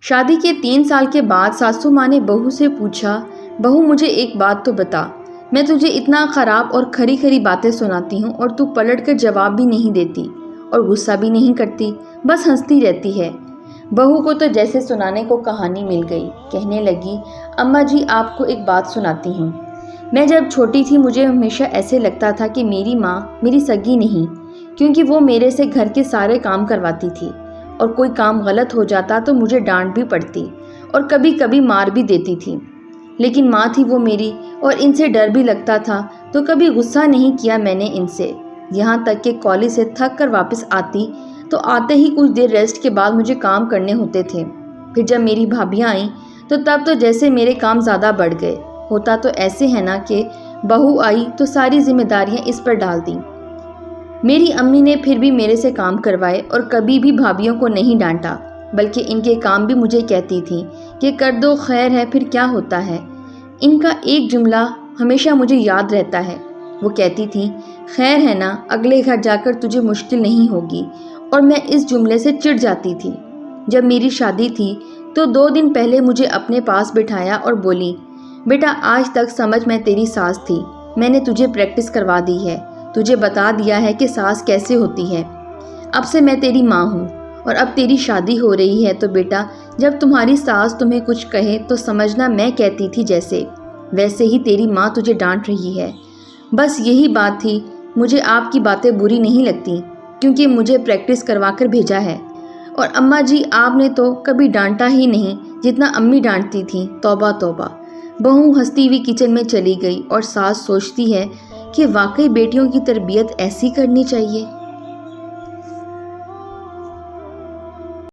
شادی کے 3 سال کے بعد ساسو ماں نے بہو سے پوچھا، بہو مجھے ایک بات تو بتا، میں تجھے اتنا خراب اور کھری کھری باتیں سناتی ہوں اور تو پلٹ کر جواب بھی نہیں دیتی اور غصہ بھی نہیں کرتی، بس ہنستی رہتی ہے۔ بہو کو تو جیسے سنانے کو کہانی مل گئی، کہنے لگی، اماں جی آپ کو ایک بات سناتی ہوں۔ میں جب چھوٹی تھی مجھے ہمیشہ ایسے لگتا تھا کہ میری ماں میری سگی نہیں، کیونکہ وہ میرے سے گھر کے سارے کام کرواتی تھی، اور کوئی کام غلط ہو جاتا تو مجھے ڈانٹ بھی پڑتی اور کبھی کبھی مار بھی دیتی تھی، لیکن ماں تھی وہ میری اور ان سے ڈر بھی لگتا تھا تو کبھی غصہ نہیں کیا میں نے ان سے، یہاں تک کہ کالج سے تھک کر واپس آتی تو آتے ہی کچھ دیر ریسٹ کے بعد مجھے کام کرنے ہوتے تھے۔ پھر جب میری بھابیاں آئیں تو تب تو جیسے میرے کام زیادہ بڑھ گئے، ہوتا تو ایسے ہے نا کہ بہو آئی تو ساری ذمہ داریاں اس پر ڈال دیں۔ میری امی نے پھر بھی میرے سے کام کروائے اور کبھی بھی بھابیوں کو نہیں ڈانٹا، بلکہ ان کے کام بھی مجھے کہتی تھیں کہ کر دو خیر ہے پھر کیا ہوتا ہے۔ ان کا ایک جملہ ہمیشہ مجھے یاد رہتا ہے، وہ کہتی تھیں، خیر ہے نا اگلے گھر جا کر تجھے مشکل نہیں ہوگی، اور میں اس جملے سے چڑ جاتی تھی۔ جب میری شادی تھی تو 2 دن پہلے مجھے اپنے پاس بٹھایا اور بولی، بیٹا آج تک سمجھ میں تیری ساس تھی، میں نے تجھے پریکٹس کروا دی ہے، تجھے بتا دیا ہے کہ ساس کیسے ہوتی ہے، اب سے میں تیری ماں ہوں، اور اب تیری شادی ہو رہی ہے تو بیٹا جب تمہاری ساس تمہیں کچھ کہے تو سمجھنا میں کہتی تھی جیسے، ویسے ہی تیری ماں تجھے ڈانٹ رہی ہے۔ بس یہی بات تھی، مجھے آپ کی باتیں بری نہیں لگتی کیونکہ مجھے پریکٹس کروا کر بھیجا ہے، اور اماں جی آپ نے تو کبھی ڈانٹا ہی نہیں جتنا امی ڈانٹتی تھیں، توبہ توبہ۔ بہو ہنستی ہوئی کچن میں چلی گئی اور ساس سوچتی ہے کہ واقعی بیٹیوں کی تربیت ایسی کرنی چاہیے۔